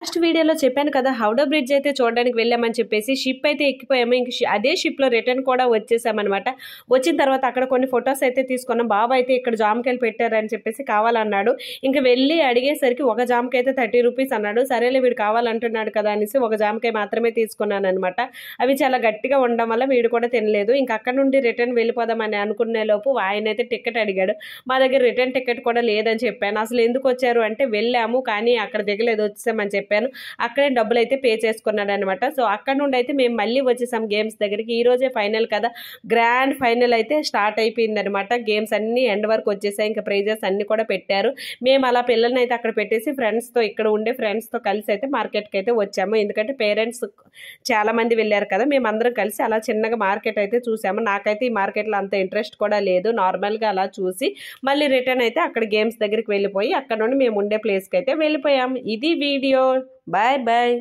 Last వీడియోలో చెప్పాను కదా, హౌడా బ్రిడ్జ్ అయితే చూడడానికి వెళ్ళామని చెప్పేసి షిప్ అయితే ఎక్కిపోయాము. ఇంక అదే షిప్లో రిటర్న్ కూడా వచ్చేసామన్నమాట. వచ్చిన తర్వాత అక్కడ కొన్ని ఫొటోస్ అయితే తీసుకున్నాం. బాబా అయితే ఇక్కడ జామకాయలు పెట్టారని చెప్పేసి కావాలన్నాడు. ఇంకా వెళ్ళి అడిగేసరికి ఒక జామకాయ అయితే 30 రూపీస్ అన్నాడు. సరేలే వీడు కావాలంటున్నాడు కదా అనేసి ఒక జామకాయ మాత్రమే తీసుకున్నాను అనమాట. అవి చాలా గట్టిగా ఉండడం వల్ల వీడు కూడా తినలేదు. ఇంకా అక్కడ నుండి రిటర్న్ వెళ్ళిపోదామని అనుకునే లోపు ఆయన అయితే టికెట్ అడిగాడు. మా దగ్గర రిటర్న్ టికెట్ కూడా లేదని చెప్పాను. అసలు ఎందుకు వచ్చారు అంటే, వెళ్ళాము కానీ అక్కడ దిగలేదు, వచ్చేసామని చెప్పాను. అక్కడే డబ్బులు అయితే పే చేసుకున్నాడు అనమాట. సో అక్కడ నుండి అయితే మేము మళ్ళీ వచ్చేసాం గేమ్స్ దగ్గరికి. ఈ రోజే ఫైనల్ కదా, గ్రాండ్ ఫైనల్ అయితే స్టార్ట్ అయిపోయింది అనమాట. గేమ్స్ అన్ని ఎండ్ వరకు వచ్చేసాయి. ఇంకా ప్రైజెస్ అన్ని కూడా పెట్టారు. మేము అలా పిల్లల్ని అయితే అక్కడ పెట్టేసి ఫ్రెండ్స్తో, ఇక్కడ ఉండే ఫ్రెండ్స్తో కలిసి అయితే మార్కెట్కి అయితే వచ్చాము. ఎందుకంటే పేరెంట్స్ చాలా మంది వెళ్ళారు కదా, మేము అందరం కలిసి అలా చిన్నగా మార్కెట్ అయితే చూసాము. నాకైతే ఈ మార్కెట్లో అంత ఇంట్రెస్ట్ కూడా లేదు. నార్మల్గా అలా చూసి మళ్ళీ రిటర్న్ అయితే అక్కడ గేమ్స్ దగ్గరికి వెళ్ళిపోయి అక్కడ నుండి మేము ఉండే ప్లేస్కి అయితే వెళ్ళిపోయాము. ఇది వీడియో. Bye bye.